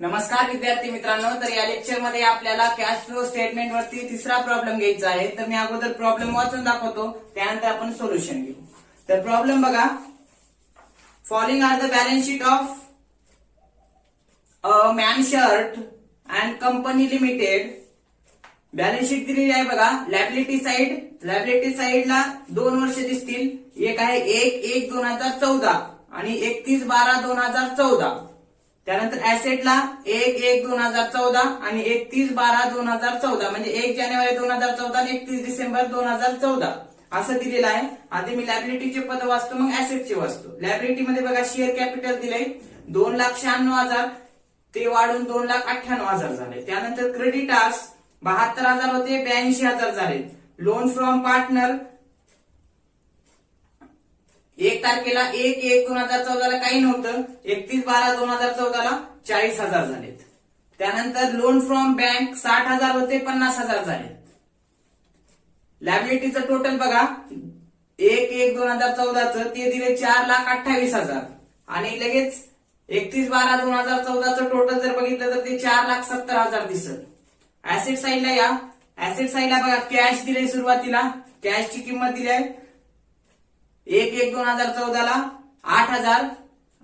नमस्कार विद्यार्थी मित्रांनो, तर या लेक्चर मध्ये आपल्याला कॅश फ्लो स्टेटमेंट वरती तिसरा प्रॉब्लेम घ्यायचा आहे. तर मी अगोदर प्रॉब्लेम वाचून दाखवतो, त्यानंतर आपण सोल्युशन घेऊ. तर प्रॉब्लेम बघा, following are the balance sheet of man shirt and company limited. Balance sheet दिलेली आहे बघा. लॅबिलिटी साइडला 2 वर्ष दिसतील. एक आहे 1/1/2014 आणि 31/12/2014. त्यानंतर ऍसेटला 1/1/2014 आणि 31/12/2014 म्हणजे 1 जानेवारी 2014 आणि 31 डिसेंबर 2014 असं दिलेलं आहे. आधी मी लॅबिलिटीचे पद वाचतो, मग ऍसेटचे वाचतो. लॅबिलिटी मध्ये बघा, शेअर कॅपिटल दिलंय 2,96,000, ते वाढून 2,98,000 झाले. त्यानंतर क्रेडिटार्स 72,000 होते, 82,000 झाले. लोन फ्रॉम पार्टनर 1 तारखेला 1/1/2014 ला काही नव्हतं, 31/12/2014 ला 40,000 झालेत. त्यानंतर लोन फ्रॉम बँक 60,000 होते, 50,000 झालेत. लॅबिलिटीचं टोटल बघा, 1/1/2014 ते दिले 4,28,000 आणि लगेच 31/12/2014 टोटल जर बघितलं तर ते 4,70,000 दिसत. ऍसेट साइडला या. ऍसेट साइडला बघा, कॅश दिले सुरुवातीला. कॅशची किंमत दिली आहे 1/1/2014 ला 8,000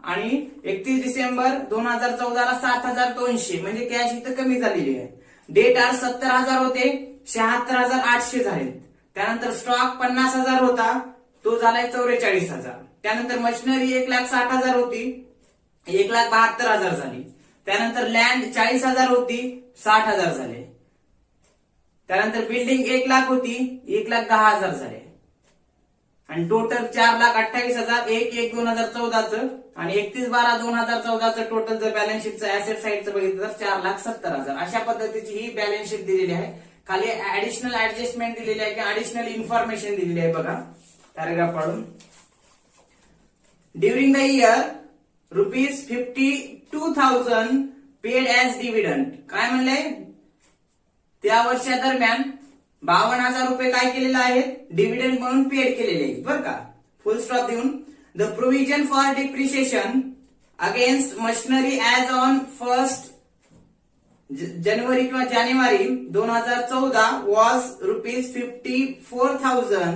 आणि 31 डिसेंबर 2014 ला 7,200 म्हणजे कॅश इथं कमी झालेली आहे. डेट आर 70,000 होते, 76,800 झाले. त्यानंतर स्टॉक 50,000 होता, तो झालाय 44,000. त्यानंतर मशिनरी 1,60,000 होती, 1,72,000 झाली. त्यानंतर लँड 40,000 होती, 60,000 झाले. त्यानंतर बिल्डिंग 1,00,000 होती, 1,10,000 झाले. आणि टोटल 4,28,000 1/1/2014 आणि 31/12/2014 टोटल जर बॅलन्स शीटचं ऍसेट साइडचं बघितलं तर 4,70,000. अशा पद्धतीची ही बॅलन्स शीट दिलेली आहे. खाली ऍडिशनल ऍडजस्टमेंट दिलेली आहे, की ऍडिशनल इन्फॉर्मेशन दिलेली आहे बघा. पॅराग्राफ पाडून, during the year ₹52,000 paid as dividend. काय म्हणलंय, त्या वर्षादरम्यान 52,000 रुपये काय केलेलं आहे, डिव्हिडंड म्हणून पेड केलेले आहेत बरं का. फुल स्टॉप देऊन, the provision for depreciation against machinery as on 1 January 2014 was ₹54,000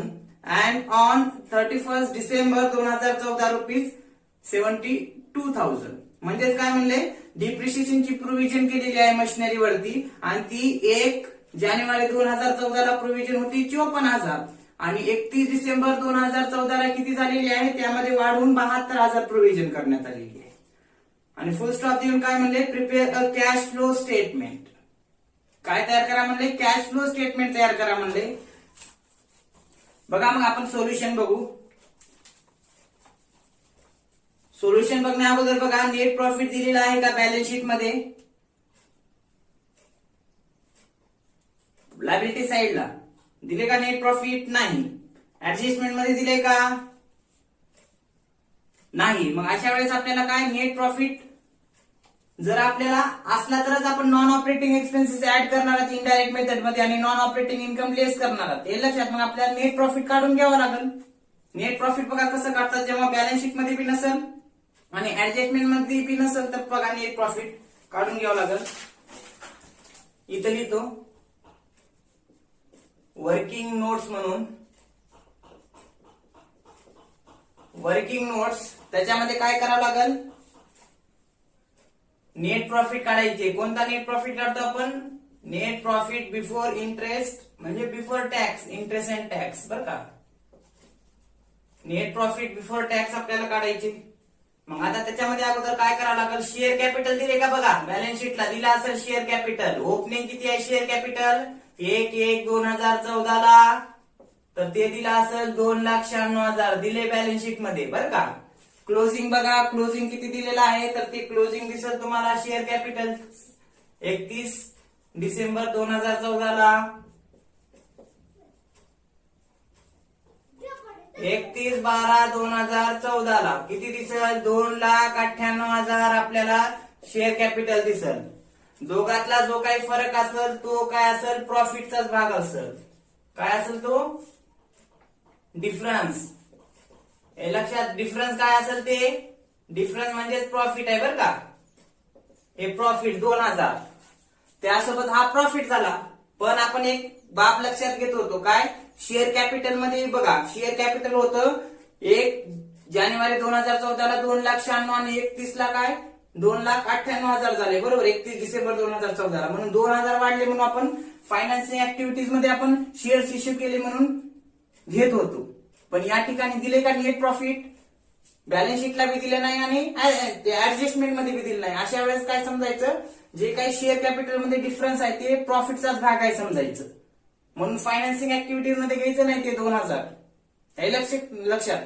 and on 31 December 2014 ₹72,000. म्हणजेच काय म्हणले, डिप्रिशिएशनची प्रोव्हिजन केलेली आहे मशिनरीवरती आणि ती 1 जानेवारी 2014 ला प्रोव्हिजन होती 54,000 आणि 31 डिसेंबर 2014 ला किती झालेली आहे, त्यामध्ये वाढवून 72,000 प्रोव्हिजन करण्यात आलेली आहे. आणि फुल स्टॉप देऊन काय म्हणले, prepare a cash flow statement. काय तयार करा म्हणले, कॅश फ्लो स्टेटमेंट तयार करा म्हणले. बघा, मग आपण सोल्युशन बघू. सोल्युशन बघण्या अगोदर बघा, नेट प्रॉफिट दिलेला आहे का बॅलन्स शीट मध्ये. लायबिलिटी साइडला दिले का नेट प्रॉफिट, नाही. ऍडजस्टमेंट मध्ये दिले का, नाही. मग अशा वेळेस आपल्याला काय, नेट प्रॉफिट जर आपल्याला असला तरच आपण नॉन ऑपरेटिंग एक्सपेन्सेस ऍड करणार आहात इनडायरेक्ट मेथड मध्ये आणि नॉन ऑपरेटिंग इन्कम लेस करणार आहात, हे लक्षात. मग आपल्याला नेट प्रॉफिट काढून घ्यावं लागेल. नेट प्रॉफिट बघा कसं काढतात, जेव्हा बॅलन्स शीट मध्ये बी नसेल आणि ऍडजस्टमेंट मध्ये बी नसेल तर बघा नेट प्रॉफिट काढून घ्यावं लागेल. इथं लिहितो वर्किंग नोट्स म्हणून, वर्किंग नोट्स. त्याच्यामध्ये काय करावं लागेल, नेट प्रॉफिट काढायचे. कोणता नेट प्रॉफिट काढतो आपण, नेट प्रॉफिट बिफोर इंटरेस्ट म्हणजे before tax, interest and tax बरं का. नेट प्रॉफिट बिफोर टॅक्स आपल्याला काढायचे. मग आता त्याच्यामध्ये अगोदर काय करावं लागेल, शेअर कॅपिटल दिले का बघा, बॅलन्स शीटला दिला असेल शेअर कॅपिटल. ओपनिंग किती आहे शेअर कॅपिटल, 1/1/2014 ला, तर ते दिलं असेल 2,96,000 दिले बॅलन्स शीट मध्ये बरं का. क्लोजिंग बघा, क्लोजिंग किती दिलेलं आहे, तर ते क्लोजिंग दिसेल तुम्हाला शेअर कॅपिटल 31 डिसेंबर 2014 ला 31/12/2014 ला किती दिसेल, 2,98,000 आपल्याला शेअर कॅपिटल दिसेल. दोघातला जो काही फरक असेल तो काय असेल, प्रॉफिटचाच भाग असेल. काय असेल तो, डिफरन्स. हे लक्षात, डिफरन्स काय असेल ते, डिफरन्स म्हणजे प्रॉफिट आहे बरं का. हे प्रॉफिट 2000, त्यासोबत हा प्रॉफिट झाला. पण आपण एक बाब लक्षात घेत होतो, काय शेअर कॅपिटल मध्ये बघा, शेअर कॅपिटल होतं 1 जानेवारी 2014 ला 2,96,000 आणि 31 ला काय 2,98,000 झाले बरोबर, 31 डिसेंबर 2014 ला. म्हणून 2000 वाढले म्हणून आपण फायनान्सिंग ऍक्टिव्हिटीज मध्ये आपण शेअर्स इश्यू केले म्हणून घेत होतो. पण या ठिकाणी दिले का नेट प्रॉफिट, बॅलन्स शीटला बी दिले नाही आणि ऍडजस्टमेंट मध्ये बी दिले नाही. अशा वेळेस काय समजायचं, जे काही शेअर कॅपिटल मध्ये डिफरन्स आहे ते प्रॉफिटचाच भाग आहे समजायचं. म्हणून फायनान्सिंग ऍक्टिव्हिटीज मध्ये घ्यायचं नाही ते 2000. हे लक्षात.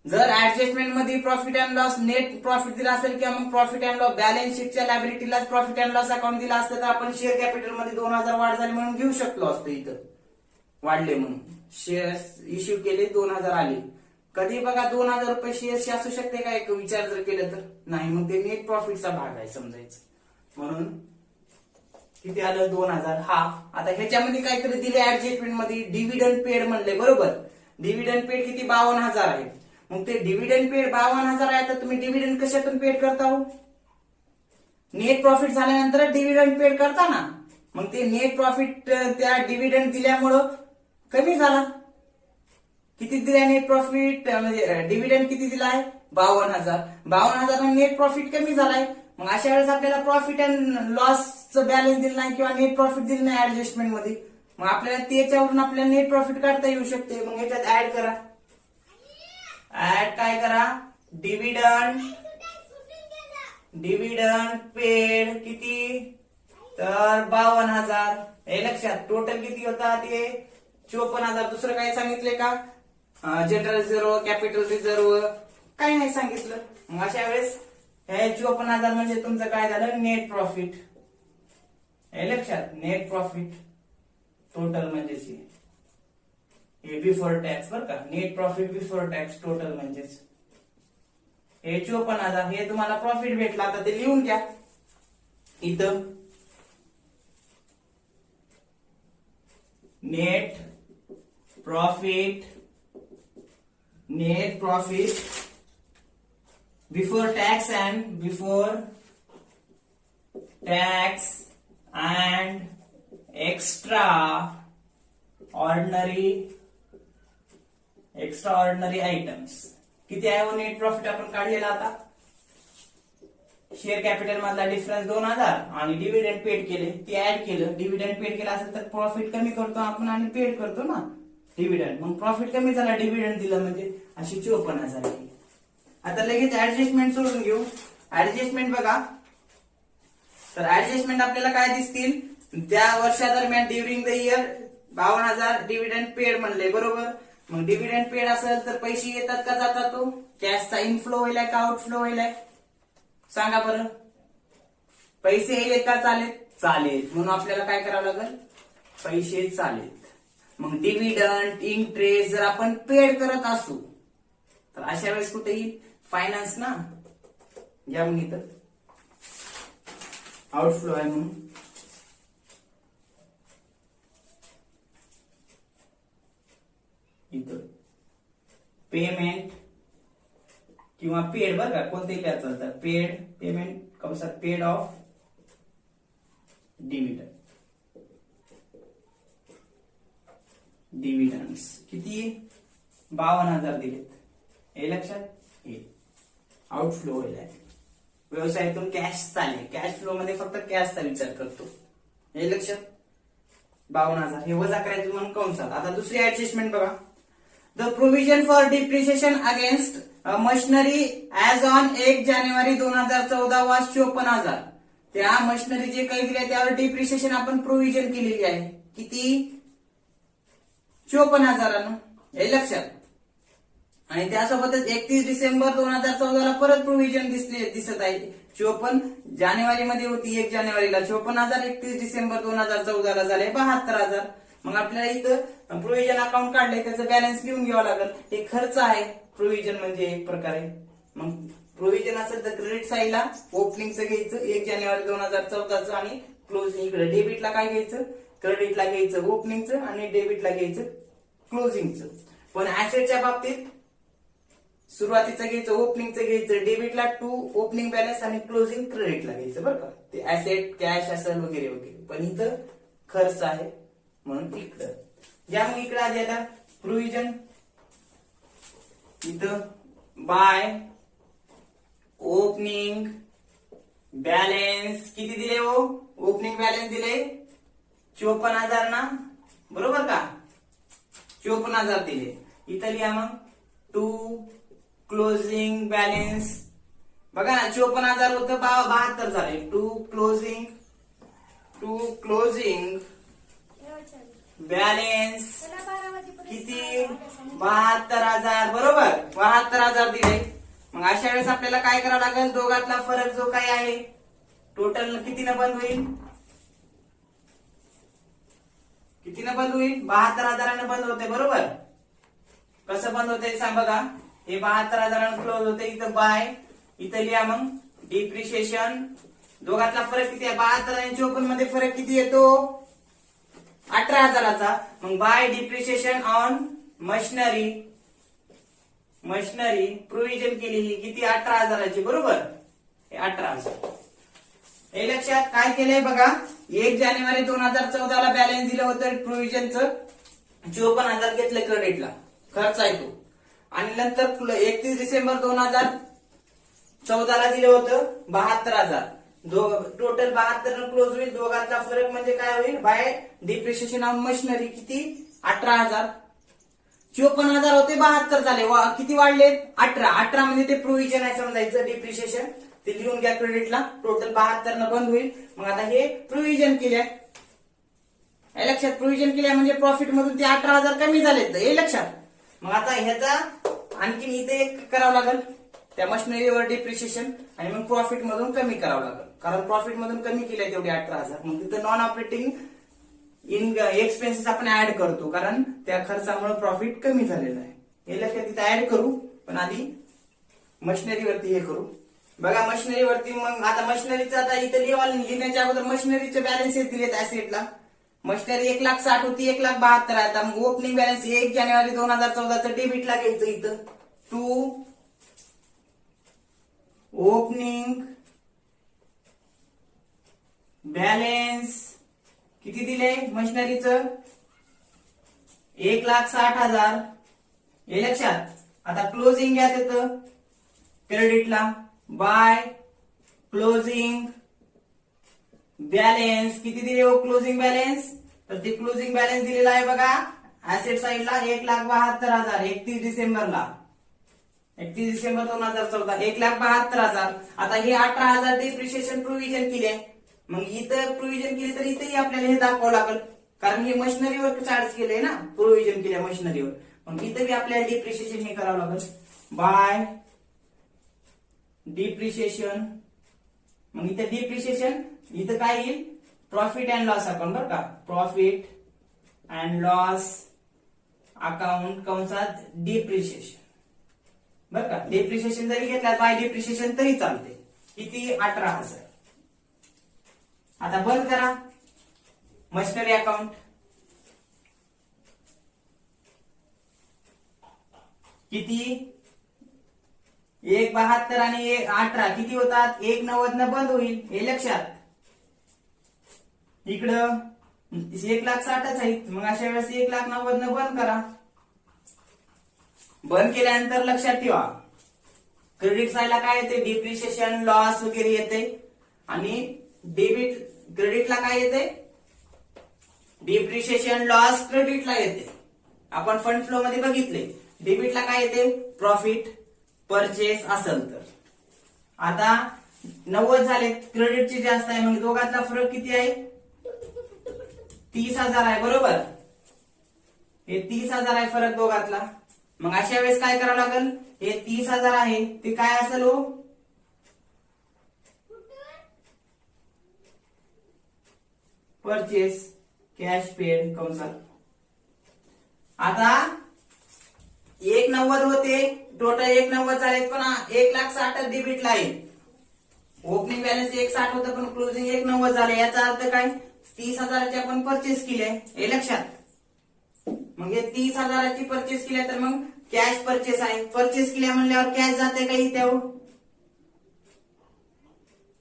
जर ऍडजस्टमेंट मध्ये profit and loss net profit दिला असेल किंवा मग प्रॉफिट अँड लॉस बॅलन्स शीटच्या लायबिलिटीलाच प्रॉफिट अँड लॉस अकाउंट दिला असतं तर आपण शेअर कॅपिटल मध्ये 2000 वाढ झाली म्हणून घेऊ शकलो असतो. इथं वाढले म्हणून शेअर्स इश्यू केले 2000 आले. कधी बघा 2000 रुपये शेअर्स असू शकते का एक विचार जर केलं तर नाही, मग ते नेट प्रॉफिटचा भाग आहे समजायचं. म्हणून किती आलं 2000. हा आता ह्याच्यामध्ये काहीतरी दिले ऍडजस्टमेंट मध्ये डिव्हिडंड पेड म्हणले बरोबर. डिव्हिडंड पेड किती 52,000 आहे. मग ते डिव्हिडंड पेड 52,000 आहे तर तुम्ही डिव्हिडंड कशातून पेड करता हो, नेट प्रॉफिट झाल्यानंतर डिव्हिडंड पेड करता ना. मग ते नेट प्रॉफिट त्या डिव्हिडंड दिल्यामुळं कमी झाला. किती दिलाय नेट प्रॉफिट म्हणजे डिव्हिडंड किती दिलाय 52,000. 52,000 नेट प्रॉफिट कमी झालाय. मग अशा वेळेस आपल्याला प्रॉफिट अँड लॉसचं बॅलन्स दिलं नाही किंवा नेट प्रॉफिट दिलं नाही ऍडजस्टमेंट मध्ये, मग आपल्याला त्याच्यावरून आपल्याला नेट प्रॉफिट काढता येऊ शकते. मग याच्यात ऍड करा, ऍड काय करा, डिव्हिडंड पेड किती तर 52,000. हे लक्षात. टोटल किती होता ते 54,000. दुसरं काही सांगितले का, जनरल रिझर्व कॅपिटल रिझर्व काही नाही सांगितलं. मग अशा वेळेस हे 54,000 म्हणजे तुमचं काय झालं नेट प्रॉफिट. हे लक्षात, नेट प्रॉफिट टोटल म्हणजेच हे बिफोर टॅक्स बरं का, net profit before tax total म्हणजेच हे 54,000 हे तुम्हाला प्रॉफिट भेटला. आता ते लिहून घ्या इथं, net profit before tax and extra ordinary items. किती आहे हो नेट प्रॉफिट आपण काढलेला आता, शेअर कॅपिटल मधला डिफरन्स 2000 आणि डिव्हिडंड पेड केले ते ऍड केलं. डिव्हिडंड पेड केला असेल तर प्रॉफिट कमी करतो आपण आणि पेड करतो ना डिव्हिडंड, मग प्रॉफिट कमी झाला डिव्हिडंड दिलं म्हणजे अशी 54,000. आता लगेच ऍडजस्टमेंट सोडून घेऊ. ऍडजस्टमेंट बघा, तर ऍडजस्टमेंट आपल्याला काय दिसतील, त्या वर्षादरम्यान during the year 52,000 dividend paid म्हणले बरोबर. मग डिव्हिडंड पेड असेल तर पैसे येतात का जातात, तो कॅशचा इनफ्लो होईल का आउटफ्लो होईल सांगा बरं. पैसे येईल का चालेल म्हणून आपल्याला काय करावं लागेल, पैसे चालेल. मग डिव्हिडंड इंटरेस्ट जर आपण पेड करत असू तर अशा वेळेस कुठे येईल फायनान्स ना. घ्या मग इथं आउटफ्लो आहे म्हणून इथं पेमेंट किंवा पेड बरं का, कोणतेही काय चालतात, पेड पेमेंट कंसात पेड ऑफ डिव्हिडंड्स किती 52,000 दिलेत. हे लक्षात, हे आउटफ्लो होईल. व्यवसायातून कॅश चालेल, कॅश फ्लो मध्ये फक्त कॅशचा विचार करतो. हे लक्षात, 52,000 हे वजा करायचं म्हणून कंसात. आता दुसरी ऍडजस्टमेंट बघा, the provision for depreciation against machinery as on 1 जानेवारी 2014 वाज 54,000. त्या मशिनरी जे काही दिले त्यावर डिप्रिशिएशन आपण प्रोव्हिजन केलेली आहे किती 54,000. हे लक्षात. आणि त्यासोबतच 31 डिसेंबर 2014 ला परत प्रोव्हिजन दिसत आहे. 54 जानेवारी मध्ये होती 1 जानेवारीला 54,000, 31 डिसेंबर 2014 ला झाले 72,000. मग आपल्याला इथं प्रोव्हिजन अकाउंट काढले, त्याचं बॅलन्स लिहून घ्यावं लागेल. हे खर्च आहे प्रोव्हिजन म्हणजे एक प्रकारे. मग प्रोव्हिजन असेल तर क्रेडिट साईडला ओपनिंगचं घ्यायचं 1 जानेवारी 2014चं आणि क्लोजिंग इकडे डेबिटला काय घ्यायचं, क्रेडिटला घ्यायचं ओपनिंगचं आणि डेबिटला घ्यायचं क्लोजिंगचं. पण ऍसेटच्या बाबतीत सुरुवातीचं घ्यायचं, ओपनिंगचं घ्यायचं, डेबिटला टू ओपनिंग बॅलन्स आणि क्लोजिंग क्रेडिटला घ्यायचं बरं का. ते ऍसेट कॅश असेल वगैरे वगैरे, पण इथं खर्च आहे म्हणून इकडं या. मग इकडे आधी आता प्रोव्हिजन, इथं बाय ओपनिंग बॅलन्स किती दिले हो, ओपनिंग बॅलन्स दिले 54,000 ना, बरोबर का, 54,000 दिले. इथं लिहा मग टू क्लोजिंग बॅलन्स, बघा ना 54,000 होतं 72 झाले. टू क्लोजिंग बॅलन्स किती 72,000, बरोबर 72,000 दिले. मग अशा वेळेस आपल्याला काय करावं लागेल, दोघातला फरक जो काही आहे टोटल कितीनं बंद होईल, कितीनं बंद होईल, 72,000 बंद होते, बरोबर. कसं बंद होते सांग बघा, हे 72,000 क्लोज होते. इथं बाय, इथं लिहा मग डिप्रिशिएशन, दोघातला फरक किती आहे, 72 आणि 54 मध्ये फरक किती येतो, 18,000चा. मग by depreciation on machinery provision केली ही किती 18,000ची, बरोबर. हे 18,000 हे लक्षात काय केलंय बघा. 1 जानेवारी 2014 ला बॅलन्स दिलं होतं प्रोव्हिजनचं, 54,000 घेतलं क्रेडिटला, खर्च आहे तो. आणि नंतर 31 डिसेंबर 2014 ला दिलं होतं 72,000, टोटल 72 क्लोज होईल. दोघांचा फरक म्हणजे काय होईल, बाय डिप्रिशिएशन ऑन मशिनरी किती 18,000, 54,000 होते 72 झाले, किती वाढले 18 म्हणजे ते प्रोव्हिजन आहे समजायचं, डिप्रिशिएशन ते लिहून घ्या क्रेडिटला. टोटल 72 न बंद होईल. मग आता हे प्रोव्हिजन केल्या, हे लक्षात, प्रोव्हिजन केल्या म्हणजे प्रॉफिट मधून ते 18,000 कमी झाले, हे लक्षात. मग आता ह्याचा आणखी इथे एक करावं लागेल, त्या मशिनरीवर डिप्रिशिएशन आणि मग प्रॉफिट मधून कमी करावं लागेल, कारण प्रॉफिट मधून कमी केलंय तेवढे 18,000. मग तिथं नॉन ऑपरेटिंग एक्सपेन्सेस आपण ऍड करतो, कारण त्या खर्चामुळे प्रॉफिट कमी झालेलं आहे. हे लक्षात तिथं ऍड करू, पण आधी मशिनरीवरती हे करू. बघा मशिनरीवरती, मग आता मशिनरीचं आता इथं लिहिण्याच्या अगोदर मशिनरीचे बॅलन्स दिलेत ऍसेटला. मशिनरी 1,60,000 होती, 1,72,000 आहे. आता मग ओपनिंग बॅलन्स 1 जानेवारी 2014 डेबिटला घ्यायचं. इथं टू ओपनिंग बॅलन्स किती दिले मशिनरीचं 1,60,000, हे लक्षात. आता क्लोजिंग घ्या तिथं क्रेडिटला, बाय क्लोजिंग बॅलन्स किती दिले हो, क्लोजिंग बॅलन्स, तर ते क्लोजिंग बॅलन्स दिलेला आहे बघा ऍसेट साइडला 1,72,000, 31 डिसेंबर 2014 1,72,000. आता हे 18,000 डिप्रिशिएशन प्रोव्हिजन केले. मग इथं प्रोव्हिजन केले तर इथेही आपल्याला हे दाखवावं लागेल, कारण हे मशिनरीवर चार्ज केलंय ना, प्रोव्हिजन केल्या मशिनरीवर. मग इथं बी आपल्याला डिप्रिशिएशन हे करावं लागेल, बाय डिप्रिशिएशन. मग इथं डिप्रिशिएशन, इथं काय येईल, प्रॉफिट अँड लॉस अकाउंट, बरं का, प्रॉफिट अँड लॉस अकाउंट कंसात डिप्रिशिएशन, बरं का. डिप्रिशिएशन जरी घेतला बाय डिप्रिशिएशन तरी चालते. किती 18,000. आता बंद करा मशिनरी अकाउंट, किती 1,72 आणि 18 किती होतात, 1,90 न बंद होईल, हे लक्षात. इकडं 1,60,000 आहेत, मग अशा वेळेस 1,90 न बंद करा. बंद केल्यानंतर लक्षात ठेवा क्रेडिट साइडला काय येते, डिप्रिशिएशन लॉस वगैरे येते, आणि डेबिट क्रेडिटला काय येते, डिप्रिशिएशन लॉस क्रेडिटला येते. आपण फंड फ्लो मध्ये बघितले. डेबिटला काय येते, प्रॉफिट परचेस असेल तर. आता 90 झाले, क्रेडिटचे जास्त आहे, मग दोघांचा फरक किती आहे, 30,000 आहे, बरोबर. हे 30,000 आहे फरक दोघातला. मग अशा वेळेस काय करावं लागेल, हे 30,000 आहे ते काय असेल हो, परचेस कॅश पेड कंसात. आता 1,90 होते, टोटल 1,90 झाले, पण 1,60,000 डेबिटला आहे. ओपनिंग बॅलन्स 1,60 होतं, पण क्लोजिंग 1,90 झाले. याचा अर्थ काय, 30,000चे आपण परचेस केले, हे लक्षात. मग हे 30,000ची परचेस केल्या तर मग कॅश परचेस आहे. परचेस केल्या म्हणल्यावर कॅश जाते काही त्यावर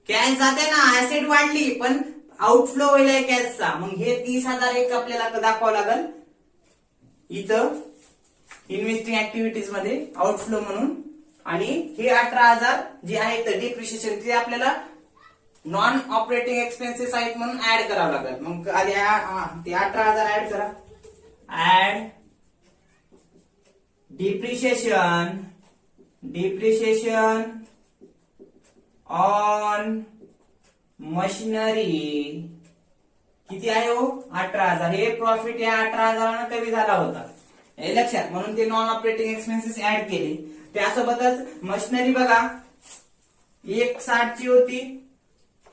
कॅश जाते ना. ऍसेट वाढली पण आउटफ्लो होईल कॅशचा. मग हे 30,000 एक आपल्याला दाखवावं लागेल इथं इन्व्हेस्टिंग ऍक्टिव्हिटीज मध्ये आउटफ्लो म्हणून. आणि हे 18,000 जे आहे डिप्रिशिएशन ते आपल्याला नॉन ऑपरेटिंग एक्सपेन्सेस आहेत म्हणून ऍड करावं लागेल. मग आधी ते 18,000 ऍड करा. ऍड डिप्रिशिएशन ऑन मशिनरी किती आहे हो 18,000. हे प्रॉफिट या 18,000 कमी झाला होता हे लक्षात. म्हणून ते नॉन ऑपरेटिंग एक्सपेन्सेस ऍड केले. त्यासोबतच मशिनरी बघा 1,60 ची होती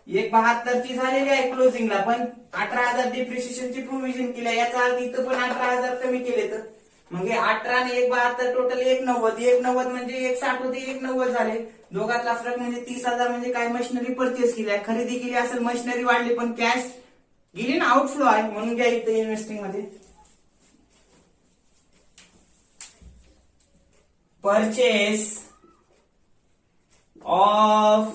1,72 ची झालेली आहे क्लोजिंगला. पण 18,000 डिप्रिशिएशनची प्रोव्हिजन केली. याचा अर्थ इथं पण 18,000 कमी केले. तर मग हे 18 आणि 1,72 टोटल 1,90 म्हणजे 1,60 होते 1,90 झाले. दोघातला फरक म्हणजे 30,000 म्हणजे काय मशिनरी परचेस केली आहे खरेदी केली असेल. मशिनरी वाढली पण कॅश गेली ना आउटफ्लो आहे म्हणून घ्या इथे इन्व्हेस्टिंग मध्ये. परचेस ऑफ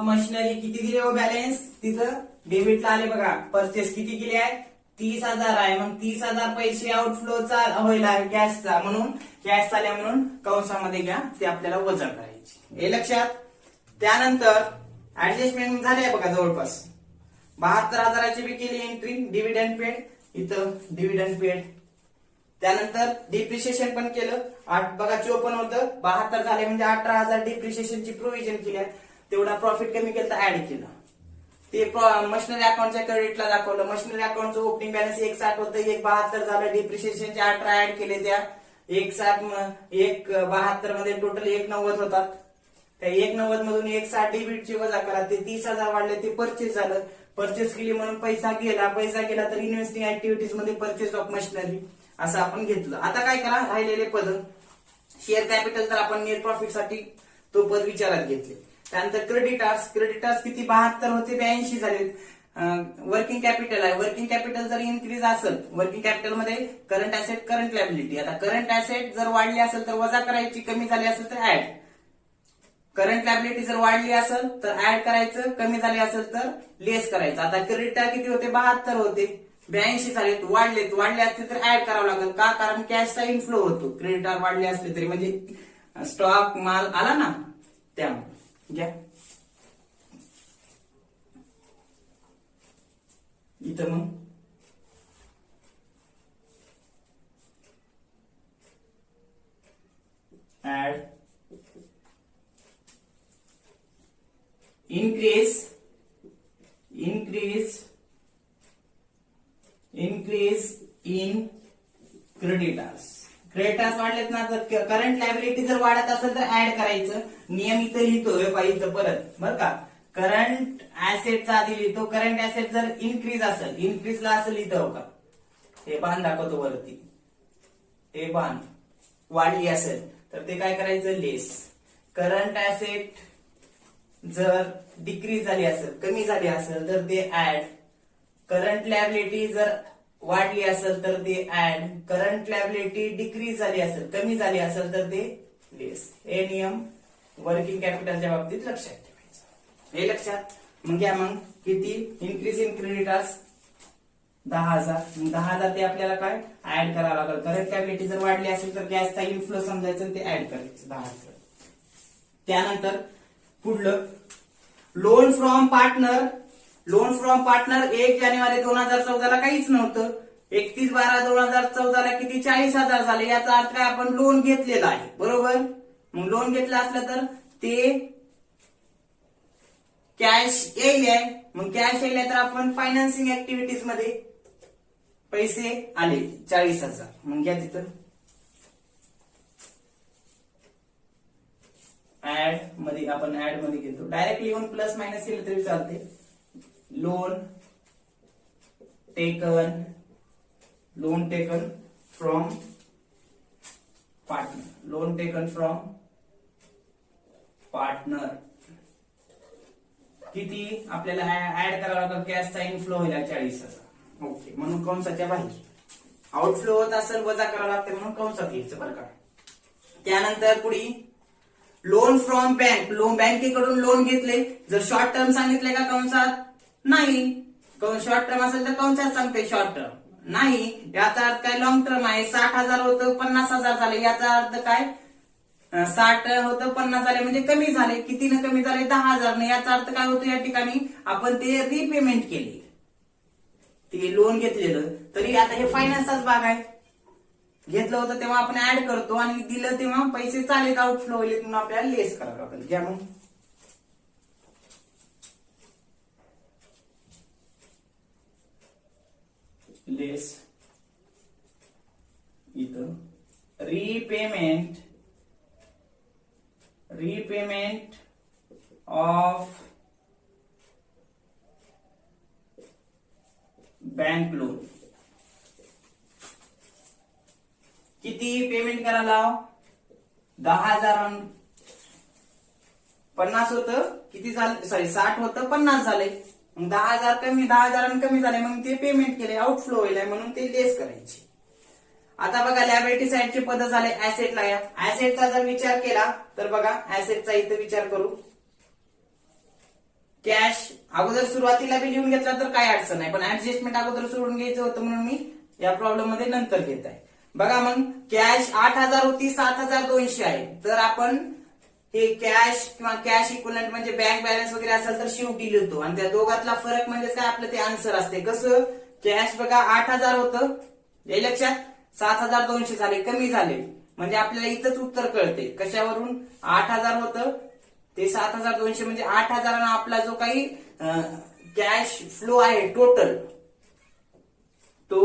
मशिनरी किती दिले हो बॅलन्स तिथं डेबिटला आले बघा. परचेस किती केली आहे 30,000 आहे. मग 30,000 पैसे आउटफ्लो होईल आहे कॅशचा म्हणून कॅश चालल्या म्हणून कंसामध्ये घ्या ते आपल्याला वजा करायचे हे लक्षात. त्यानंतर ऍडजस्टमेंट झाले बघा जवळपास 72,000ची बी केली एंट्री. डिव्हिडंड पेड इथं डिव्हिडंड पेड. त्यानंतर डिप्रिशिएशन पण केलं. बघा 54 होतं 72 झाले म्हणजे 18,000 डिप्रिशिएशनची प्रोव्हिजन केली. तेवढा प्रॉफिट कमी केलं तर ऍड केलं. ते मशिनरी अकाउंटच्या क्रेडिटला दाखवलं. मशिनरी अकाउंटचं ओपनिंग बॅलन्स 1,60 होतं 1,72 झालं. डिप्रिशिएशनचे 18 ऍड केले त्या 1,72 मध्ये टोटल 1,90 होतात. त्या 1,90 मधून 1,60 डेबिटची वजा करा. ते 30,000 वाढले ते परचेस झालं. परचेस केली म्हणून पैसा गेला तर इन्व्हेस्टिंग ऍक्टिव्हिटीज मध्ये परचेस ऑफ मशिनरी असं आपण घेतलं. आता काय करा राहिलेले पद शेअर कॅपिटल तर आपण नेट प्रॉफिट साठी तो पद विचारात घेतले. त्यानंतर क्रेडिटार्स किती 72 होते 82 झाले. वर्किंग कॅपिटल आहे. वर्किंग कॅपिटल जर इन्क्रीज असेल वर्किंग कॅपिटल मध्ये करंट ऍसेट करंट लायबिलिटी. आता करंट ऍसेट जर वाढली असेल तर वजा करायची कमी झाली असेल तर ऍड. करंट लायबिलिटी जर वाढली असेल तर ऍड करायचं कमी झाली असेल तर लेस करायचं. आता क्रेडिटार किती होते 72 होते 82 झाले वाढले असतील तर ऍड करावं लागेल. का कारण कॅशचा इन्फ्लो होतो. क्रेडिटार वाढले असले तरी म्हणजे स्टॉक माल आला ना त्यामुळे घ्या. इथं मग ऍड increase in creditors वाढलेत ना तर करंट लायबिलिटी जर वाढत असेल तर ऍड करायचं. नियम इथं लिहितोय इथं परत बरं का. करंट ऍसेटचा आधी लिहितो. करंट ऍसेट जर इन्क्रीजला असेल इथं का हे बाण दाखवतो वरती. हे बाण वाढली असेल तर ते काय करायचं लेस. करंट ऍसेट जर डिक्रीज झाली असेल कमी झाली असेल तर ते ऍड. करंट लायबिलिटी जर वाढली असेल तर ते ऍड. करंट लायबिलिटी डिक्रीज झाली असेल कमी झाली असेल तर ते लेस. हे नियम वर्किंग कॅपिटलच्या बाबतीत लक्षात ठेवायचं हे लक्षात. मग घ्या मग किती इन्क्रीज इन क्रेडिटर्स 10,000. 10,000 ते आपल्याला काय ऍड करावं लागेल. करंट लायबिलिटी जर वाढली असेल तर कॅशचा इन्फ्लो समजायचं ते ऍड करायचं 10,000. त्यानंतर पुढलं लोन फ्रॉम पार्टनर. 1 जानेवारी 2014 ला काहीच नव्हतं. 31/12/2014 ला किती 40,000 झाले. याचा अर्थ काय आपण लोन घेतलेला आहे बरोबर. मग लोन घेतलं असलं तर ते कॅश येईल आहे. मग कॅश येईल तर आपण फायनान्सिंग ऍक्टिव्हिटीज मध्ये पैसे आले 40,000. मग घ्या तिथं ऍड मध्ये आपण ऍड मध्ये घेतो. डायरेक्टली येऊन प्लस मायनस केलं तरी चालते. लोन टेकन फ्रॉम पार्टनर किती आपल्याला ऍड करावं लागेल, कॅशचा इनफ्लो होईल 40,000. ओके, म्हणून कंसाच्या बाहेर आउटफ्लो होत असेल वजा करावं लागते म्हणून कंसात घ्यायचं बरं का. त्यानंतर पुढे लोन फ्रॉम बँक, बँकेकडून लोन घेतले, जर शॉर्ट टर्म सांगितले का कंसात नाही, शॉर्ट टर्म असेल तर कंसात सांगते शॉर्ट टर्म नाही. याचा अर्थ काय, लॉंग टर्म आहे. 60,000 होतं 50,000 झाले, याचा अर्थ काय 60 होतं 50 झाले म्हणजे कमी झाले. कितीने कमी झाले, 10,000 ने. याचा अर्थ काय होतो, या ठिकाणी आपण ते रिपेमेंट केले, ते लोन घेतलेलं. तरी आता हे फायनान्सचाच भाग आहे, घेतलं होतं तेव्हा आपण ऍड करतो आणि दिलं तेव्हा पैसे चालेल आउटफ्लो होईल म्हणून आपल्याला लेस करावं लागेल. घ्या मग लेस इथं रिपेमेंट ऑफ बँक लोन. किती पेमेंट करायला, 10,000. 50 होतं, किती झालं, सॉरी 60 होतं 50 झाले, मग 10,000 कमी, 10,000 कमी झाले, मग ते पेमेंट केले, आउटफ्लो होईल म्हणून ते लेस करायचे. आता बघा लॅबिलिटी साइडचे पद झाले ऍसेटला. या ऍसेटचा जर विचार केला तर बघा ऍसेटचा इथं विचार करू. कॅश अगोदर सुरुवातीला बी लिहून घेतला तर काय अडचण नाही, पण ऍडजस्टमेंट अगोदर सोडून घ्यायचं होतं म्हणून मी या प्रॉब्लेम मध्ये नंतर घेत आहे. बघा मग कॅश 8,000 होती, 7,200 आहे, तर आपण हे कॅश किंवा कॅश इक्विव्हलंट म्हणजे बँक बॅलन्स वगैरे असेल तर शेवटी लिहितो आणि त्या दोघातला फरक म्हणजे काय आपलं ते आन्सर असते. कसं कॅश बघा 8,000 होतं, हे लक्षात, 7,200 झाले, कमी झाले, म्हणजे आपल्याला इथंच उत्तर कळते कशावरून, 8,000 होतं ते 7,200 म्हणजे 8,000 आपला जो काही कॅश फ्लो आहे टोटल तो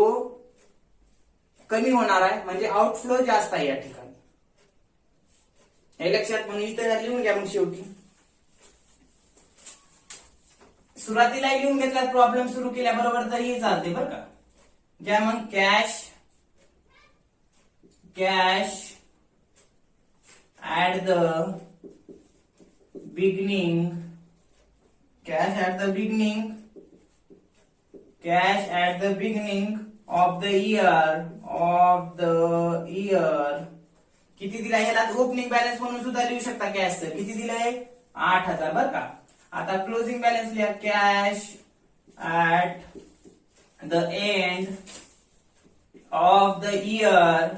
कमी होणार आहे, म्हणजे आउटफ्लो जास्त आहे या ठिकाणी, हे लक्षात. म्हणून इथं लिहून घ्या. मग शेवटी सुरुवातीला लिहून घेतला, प्रॉब्लेम सुरू केल्याबरोबर तरीही चालते बरं का. घ्या मग cash at the beginning of the year किती दिला, याला ओपनिंग बॅलन्स म्हणून सुद्धा लिहू शकता कॅशचं. किती दिलंय, 8,000 बरं का. आता क्लोजिंग बॅलन्स लिहा, cash at the end of the year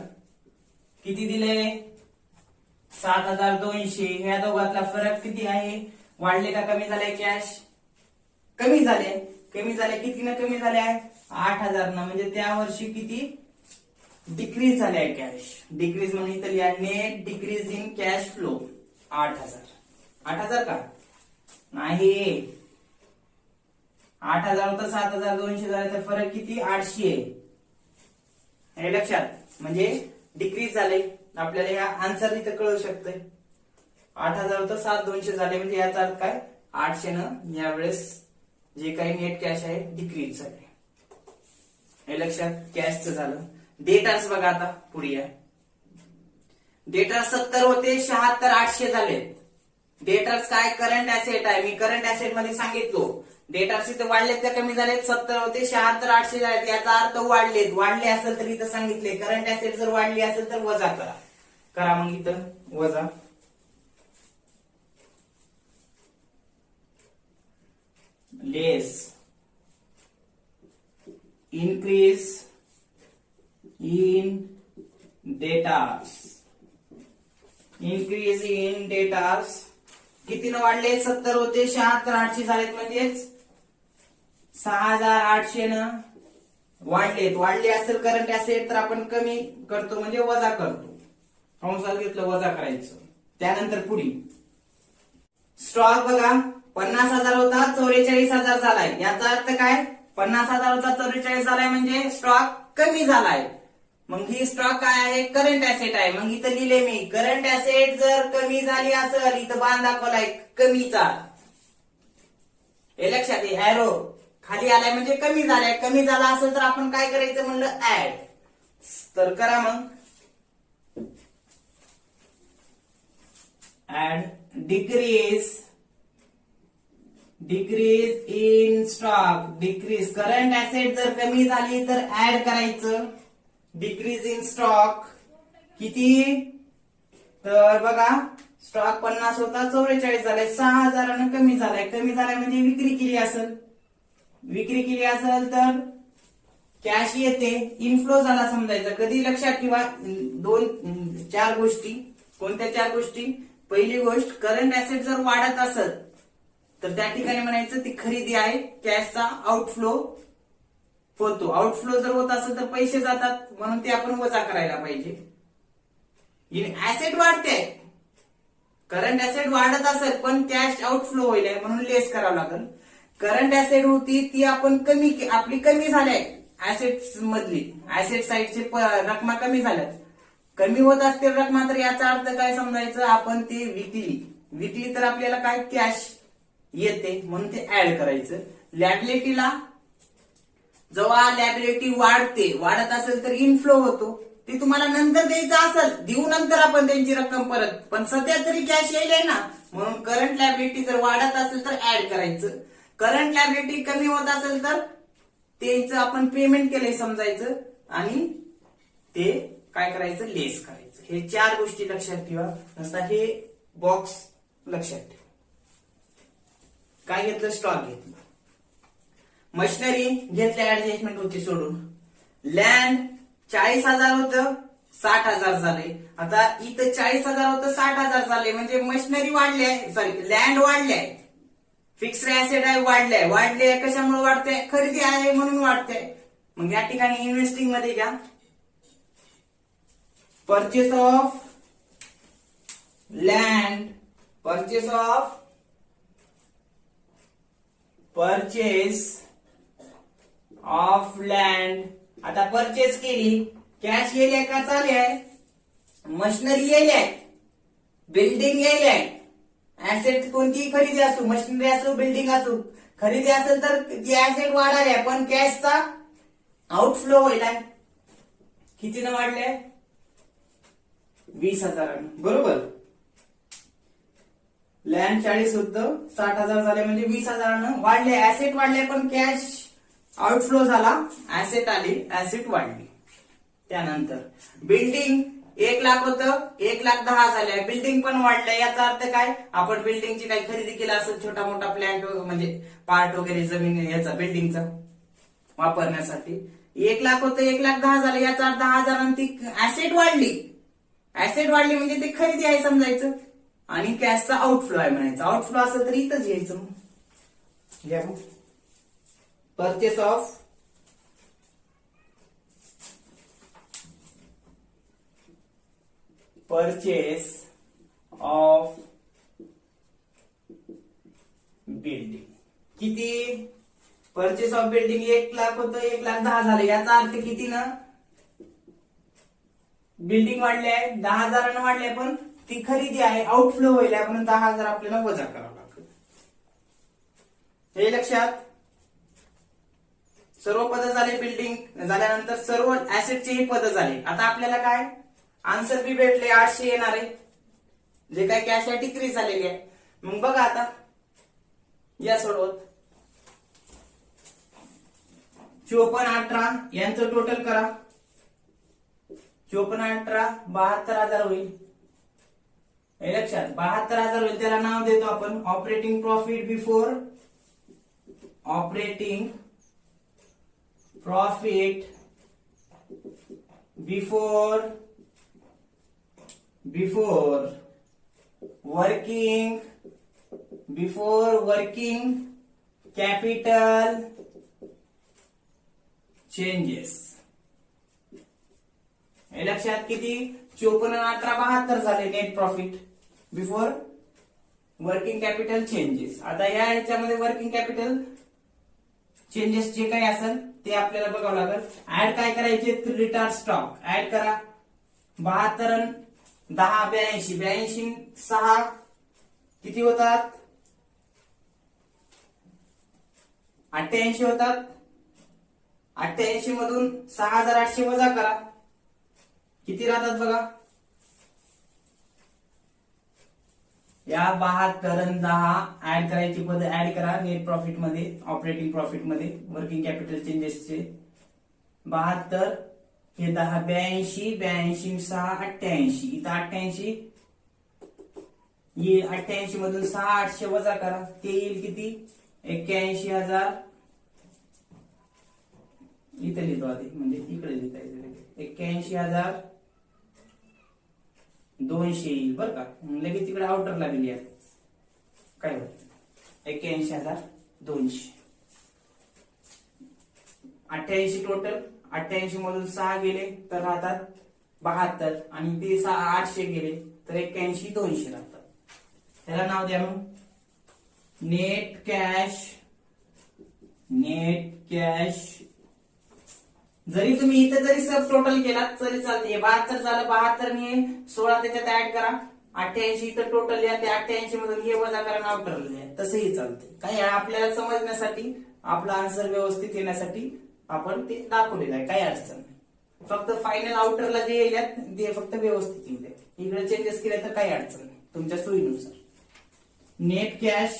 किती दिले, 7,200. ह्या दोघातला फरक किती आहे, वाढले का कमी झाले, कॅश कमी झाले, कितीनं कमी झाले आहे, 8,000 ना, म्हणजे त्या वर्षी किती डिक्रीज झाले आहे कॅश. डिक्रीज म्हणून इथं लिहा, net decrease in cash flow 8,000 का नाही, 8,000 होतं 7,200 झाले, तर फरक किती 800 आहे, हे लक्षात. म्हणजे डिक्रीज झाले, आपल्याला या आन्सर इथं कळू शकतंय. 8,000 होतं 7,200 झाले, म्हणजे याचा अर्थ काय 800 न यावेळेस जे काही नेट कॅश आहे डिक्रीज झाले, हे लक्षात. कॅशचं झालं. डेटर्स बघा आता पुढे या. डेटर्स 70 होते 76,800 झाले. डेटर्स काय करंट ऍसेट आहे, मी करंट ऍसेट मध्ये सांगितलो. डेटर्स इथे वाढलेत का कमी झालेत, 70 होते 76,800 झालेत, याचा अर्थ वाढले असेल तर इथं सांगितले करंट ऍसेट जर वाढली असेल तर वजा करा. मग इथं वजा, लेस इनक्रीज इन डेटार्स. कितीनं वाढले, 70 होते 76,800 झालेत, म्हणजेच 6,800 न वाढले असेल करंट ऍसेट तर आपण कमी करतो म्हणजे वजा करतो, कंसात घेतलं वजा करायचं. त्यानंतर पुढे स्टॉक बघा 50,000 होता 44,000 झालाय, याचा अर्थ काय 50,000 होता 44 झालाय म्हणजे स्टॉक कमी झालाय. मग ही स्टॉक काय आहे, करंट ऍसेट आहे. मग इथं लिहिले मी करंट ऍसेट जर कमी झाली असेल, इथं बाण दाखवलाय कमीचा, हे लक्षात आहे. एरो खाली आलाय म्हणजे कमी झालाय, कमी झाला असेल तर आपण काय करायचं म्हणलं ऍड, तर करा मग add decrease decrease in stock, decrease current asset जर कमी झाली तर ऍड करायचं. डिक्रीज इन स्टॉक किती, तर बघा स्टॉक 50 होता 44 झालाय, 6000 कमी झालाय. कमी झालाय म्हणजे विक्री केली असेल, विक्री केली असेल तर कॅश येते, इनफ्लो झाला समजायचं. कधी लक्षात ठेवा 4 गोष्टी. कोणत्या 4 गोष्टी, पहिली गोष्ट करंट ऍसेट जर वाढत असेल तर त्या ठिकाणी म्हणायचं ती खरेदी आहे, कॅशचा आउटफ्लो होतो. आउटफ्लो जर होत असेल तर पैसे जातात, म्हणून ते आपण वजा करायला पाहिजे. ऍसेट वाढते, करंट ऍसेट वाढत असेल पण कॅश आउटफ्लो होईल म्हणून लेस करावं लागेल. करंट ऍसेट होती ती आपण आपली कमी झाल्या, ऍसेट मधली ऍसेट साईडची रकमा कमी झाल्यात. कमी होत असतील रकमा तर याचा अर्थ काय समजायचं, आपण ती विकली तर आपल्याला काय कॅश येते, म्हणून ते ऍड करायचं. लॅबिलिटीला जेव्हा लॅबिलिटी वाढत असेल तर इनफ्लो होतो. ती तुम्हाला नंतर द्यायचं असेल, देऊ नंतर आपण त्यांची रक्कम परत, पण सध्या तरी कॅश येईल ना, म्हणून करंट लॅबिलिटी जर वाढत असेल तर ऍड करायचं. करंट लॅबिलिटी कमी होत असेल तर त्याचं आपण पेमेंट केलंय समजायचं आणि ते काय करायचं, लेस करायचं. हे 4 गोष्टी लक्षात ठेवा. नसता हे बॉक्स लक्षात ठेवा. काय घेतलं, स्टॉक घेतलं. मशिनरी घेतल्या ऍडजस्टमेंट होती सोडून. लँड 40,000 होतं 60,000 झाले. आता इथं 40,000 होतं 60,000 झाले, म्हणजे मशिनरी वाढली आहे, सॉरी लँड वाढली आहे. फिक्स्ड ऍसेट आहे वाढले कशामुळे वाढते, खरेदी आहे म्हणून वाढते. मग या ठिकाणी इन्व्हेस्टिंग मध्ये घ्या, purchase of land, purchase of land. आता परचेस केली, कॅश येईल का, चालू आहे. मशिनरी येईल आहे, बिल्डिंग येईल आहे. ऍसेट कोणतीही खरेदी असो, मशिनरी असो बिल्डिंग असो, खरेदी असेल तर ती ऍसेट वाढाली आहे, पण कॅशचा आउटफ्लो होईल आहे. कितीनं वाढले, 20,000. बरोबर. लँड 40 होतं 60,000 झाले, म्हणजे 20,000 वाढले. ऍसेट वाढले पण कॅश आउटफ्लो झाला, ऍसेट आली, ऍसेट वाढली. त्यानंतर बिल्डिंग 1 लाख होतं 1,10,000 झाले, बिल्डिंग पण वाढलंय. याचा अर्थ काय, आपण बिल्डिंगची काही खरेदी केला असेल, छोटा मोठा प्लॅन्ट म्हणजे पार्ट वगैरे जमीन याचा बिल्डिंगचा वापरण्यासाठी. 1 लाख होतं 1,10,000 झाले, याचा अर्थ 10,000 ती ऍसेट वाढली. ऍसेट वाढली म्हणजे ते खरेदी आहे समजायचं, आणि कॅशचा आउटफ्लो आहे म्हणायचं. आउटफ्लो असेल तर इथंच घ्यायचं. मग परचेस ऑफ बिल्डिंग किती, परचेस ऑफ बिल्डिंग 1 लाख होतं 1,10,000 झाले. याचा अर्थ किती ना, बिल्डिंग वाढली आहे 10,000 वाढले, पण ती खरेदी आहे, आउटफ्लो होईल म्हणून 10,000 आपल्याला वजा करावं लागेल. हे लक्षात. सर्व पद झाले, बिल्डिंग झाल्यानंतर सर्व ऍसेटचेही पद झाले. आता आपल्याला काय आन्सर बी भेटले, 800 येणार आहे, जे काय कॅश आहे डिक्रीज झालेली आहे. मग बघा आता या सोडवत 54, 18 यांचं टोटल करा. 54, 18 72,000 होईल. हे लक्षात 72,000 होईल. त्याला नाव देतो आपण operating profit before working capital changes. हे लक्षात किती 54, 18 72 झाले net profit before working capital changes. आता या ह्याच्यामध्ये वर्किंग कॅपिटल चेंजेस जे काही असेल ते आपल्याला बघावं लागेल. ऍड काय करायचे, रिटायर स्टॉक ऍड करा. 72 10 82 82 6 किती होतात, 88 होतात. 88 मधून 6,800 वजा करा, किती राहतात बघा, या 72 आणि 10 ऍड करायची पद्धत ऍड करा नेट प्रॉफिट मध्ये, ऑपरेटिंग प्रॉफिट मध्ये, वर्किंग कॅपिटल चेंजेसचे. 72 हे 10 82, 82 6 88, इथं 88 येईल. 88 मधून 6 800 वजा करा, ते येईल किती? 81,000. इथे लिहितो आधी, म्हणजे इकडे लिहिता येईल. 81,200 येईल बरं का. लगेच तिकडे आउटरला लिहिली आहे, काय होत? 81,200. 88 टोटल. 88 मधून 6 गेले तर राहतात 72, आणि ते 800 गेले तर 81,200 राहतात. त्याला नाव द्या मग नेट कॅश. Net cash. जरी तुम्ही इथे जरी सब टोटल केलात तरी चालते. 72 झालं, 72 ने 16 त्याच्यात ऍड करा, 88 इथं टोटल या, ते 88 मधून हे वजा करा, नाव ठरवलं तसंही चालते. काय आपल्याला समजण्यासाठी, आपला आन्सर व्यवस्थित येण्यासाठी आपण ते दाखवलेलं आहे, काही अडचण नाही. फक्त फायनल आउटरला जे येईल ते फक्त व्यवस्थित येईल. इकडे चेंजेस केले तर काही अडचण नाही, तुमच्या सोयीनुसार. Net cash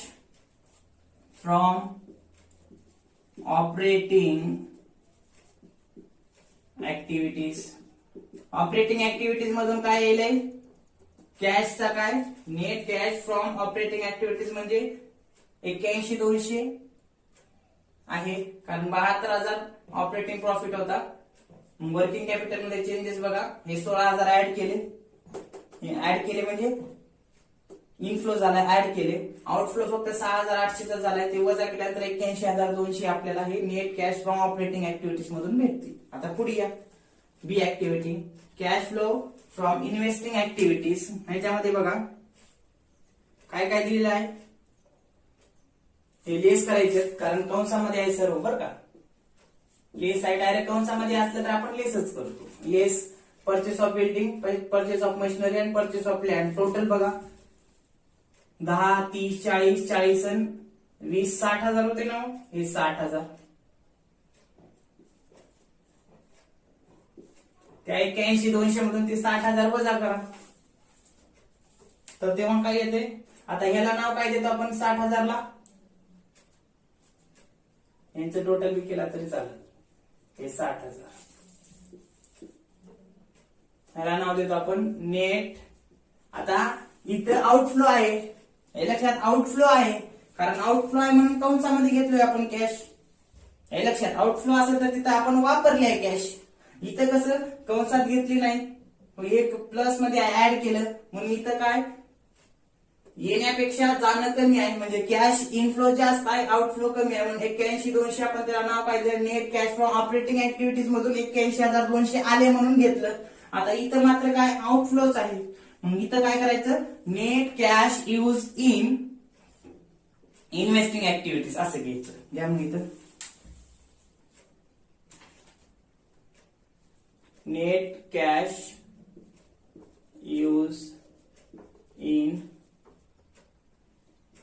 from operating activities. Operating activities मधून काय येईल? कॅशचा काय? Net cash from operating activities म्हणजे 81,200 आहे, कारण 72,000 ऑपरेटिंग प्रॉफिट होता. वर्किंग कॅपिटल मध्ये चेंजेस बघा, हे 16,000 ऍड केले, हे ऍड केले म्हणजे इनफ्लो झाला, ऍड केले. आउटफ्लो फक्त 6,800चा झालाय, ते वजा केल्यानंतर 81,200 आपल्याला हे net cash from operating activities मधून भेटतील. आता पुढे या, B activity, cash flow from investing activities. ह्याच्यामध्ये बघा काय काय दिलेलं आहे, हे लेस करायचे, कारण कंसामध्ये आहे सर्व बरं का. लेस आहे, डायरेक्ट कंसामध्ये असलं तर आपण लेसच करतो. Less purchase of building, purchase of machinery आणि परचेस ऑफ लँड. टोटल बघा 10 30 40 40 आणि 20 60,000 होते ना, हे 60,000. त्या 81,200 मधून ते 60,000 वजा करा, तर तेव्हा काय येते? आता ह्याला नाव काय देतो आपण? 60,000ला यांचं टोटल बी केला तरी चालेल, हे 60,000. ह्याला नाव देतो आपण नेट. आता इथं आउटफ्लो आहे, हे लक्षात, आउटफ्लो आहे, कारण आउटफ्लो आहे म्हणून कंसामध्ये घेतलोय आपण कॅश. हे लक्षात, आउटफ्लो असेल तर तिथं आपण वापरली आहे कॅश. इथं कसं कंसात घेतली नाही, एक प्लस मध्ये ऍड केलं, म्हणून इथं काय येण्यापेक्षा जाणं कमी आहे, म्हणजे कॅश इनफ्लो जास्त आहे, आउटफ्लो कमी आहे, म्हणून 81,200 आपण त्याला नाव पाहिजे net cash from operating activities मधून 81,200 आले म्हणून घेतलं. आता इथं मात्र काय आउटफ्लोच आहे, मग इथं काय करायचं? Net cash use in investing activities असं घ्यायचं. घ्या मग इथं net cash use in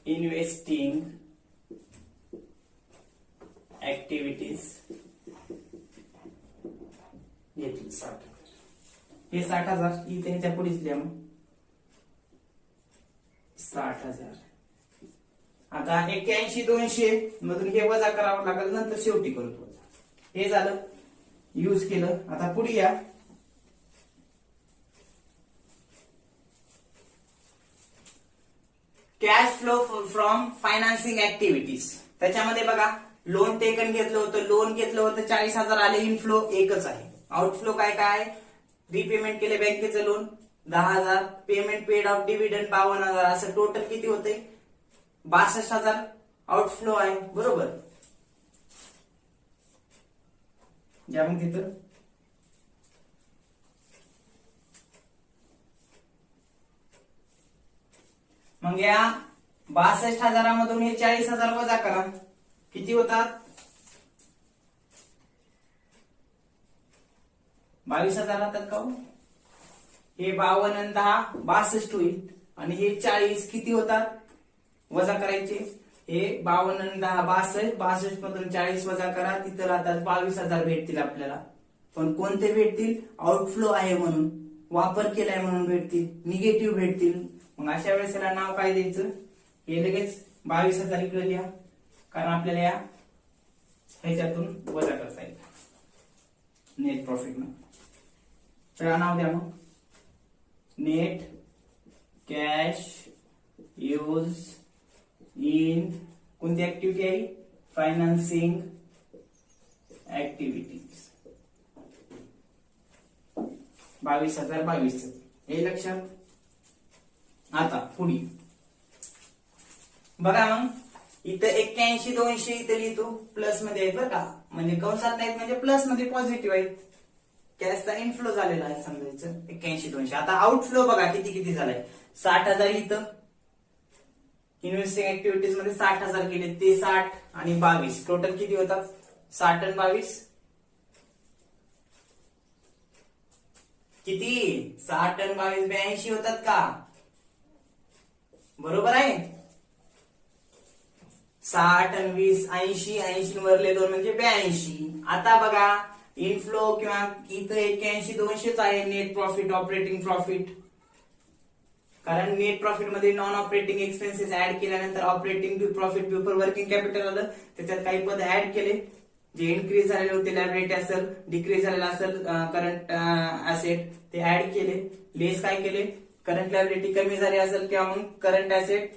investing activities घेतली 60,000. हे 60,000 इथे ह्याच्या पुढेच लिहा मग 60,000. आता 81,200 मधून हे वजा करावं लागेल, नंतर शेवटी करतो वजा. हे झालं, यूज केलं. आता पुढे या, cash flow from financing activities. त्याच्यामध्ये बघा लोन टेकन घेतलं होतं 40,000 आले, इनफ्लो एकच आहे. आउटफ्लो काय काय? रिपेमेंट केले बँकेचं loan 10,000, payment paid of dividend 52,000, असं टोटल किती होते? 62,000 आउटफ्लो आहे, बरोबर. घ्या मग तिथं मग या 62,000 मधून हे 40,000 वजा करा, किती होतात? 22,000 राहतात का? हे 52 आणि 10 62 होईल, आणि हे 40 किती होतात? वजा करायचे. हे 52 आणि 10 62, 62 मधून 40 वजा करा, तिथं राहतात 22,000 भेटतील आपल्याला. पण कोणते भेटतील? आउटफ्लो आहे म्हणून, वापर केलाय म्हणून भेटतील, निगेटिव्ह भेटतील. मग अशा वेळेस याला नाव काय द्यायचं, हे लगेच 22,000 इकडे लिहा, कारण आपल्याला या ह्याच्यातून वजा करता येईल नेट प्रॉफिट न. त्याला नाव द्या मग नेट कॅश यूज इन कोणती ऍक्टिव्हिटी आहे, फायनान्सिंग ऍक्टिव्हिटीज. 22,022 हे लक्षात. आता पुढे बघा, मग इथं 81,200 इथं लिहितो प्लस मध्ये आहेत बरं का, म्हणजे कंसात नाहीत म्हणजे प्लस मध्ये पॉझिटिव्ह आहेत. कॅशचा इनफ्लो झालेला आहे समजायचं 81,200. आता आउटफ्लो बघा किती किती झालाय, 60,000 इथं इन्व्हेस्टिंग ऍक्टिव्हिटीज मध्ये 60,000 केले, ते 60 आणि 22 टोटल किती होतात, 60 आणि 22 किती, 60 आणि 22 82 होतात का, बरोबर आहे. 60 आणि 20 80, 80 वरले 2 म्हणजे 82. आता बघा इनफ्लो किंवा इथं 81,200 आहे नेट प्रॉफिट ऑपरेटिंग प्रॉफिट, कारण नेट प्रॉफिट मध्ये नॉन ऑपरेटिंग एक्सपेन्सेस ऍड केल्यानंतर operating profit before working capital आलं, त्याच्यात काही पद ऍड केले, जे इन्क्रीज झालेले होते लायबिलिटी असेल, डिक्रीज झालेला असेल करंट ऍसेट ते ऍड केले, लेस काय केले, करंट लायबिलिटी कमी झाली असेल किंवा मग करंट ऍसेट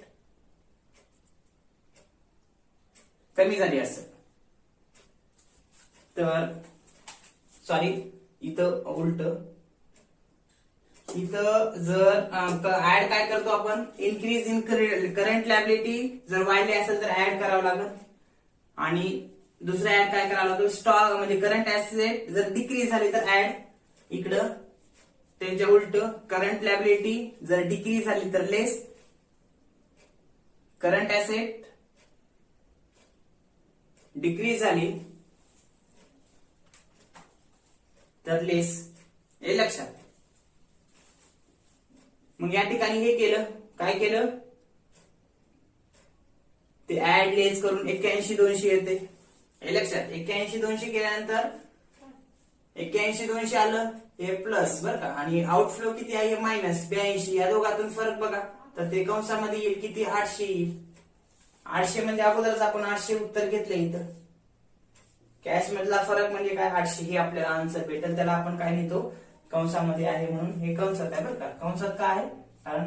कमी झाली असेल तर सॉरी इथं उलट, इथं जर ऍड काय करतो आपण, इन्क्रीज इन करंट लायबिलिटी जर वाढली असेल तर ऍड करावं लागेल, आणि दुसरं ऍड काय करावं लागेल, स्टॉक म्हणजे करंट ऍसेट जर डिक्रीज झाली तर ऍड, इकडं त्यांच्या उलट करंट लायबिलिटी जर डिक्रीज झाली तर लेस, करंट ऍसेट डिक्रीज झाली तर लेस, हे लक्षात. मग या ठिकाणी हे केलं, काय केलं ते ऍड लेस करून 81,200 येते, हे लक्षात. 81,200 केल्यानंतर 81,200 आलं हे प्लस बरं का, आणि आउटफ्लो किती आहे मायनस 82. या दोघातून फरक बघा तर ते कंसामध्ये येईल किती, 800 येईल. 800 म्हणजे अगोदरच आपण 800 उत्तर घेतलं इथं. कॅश मधला फरक म्हणजे काय, 800 हे आपल्याला आन्सर भेटेल, त्याला आपण काय लिहितो कंसामध्ये आहे म्हणून हे कंसात आहे बरं का. कंसात काय आहे, कारण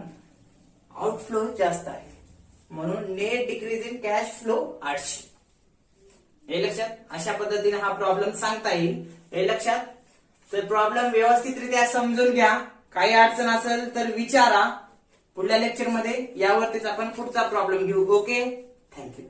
आउटफ्लो जास्त आहे म्हणून net decrease in cash flow 800, हे लक्षात. अशा पद्धतीने हा प्रॉब्लेम सांगता येईल, हे लक्षात. तर प्रॉब्लेम व्यवस्थितरित्या समजून घ्या, काही अडचण असेल तर विचारा. पुढल्या लेक्चर मध्ये यावरतीच आपण पुढचा प्रॉब्लेम घेऊ. Okay, thank you.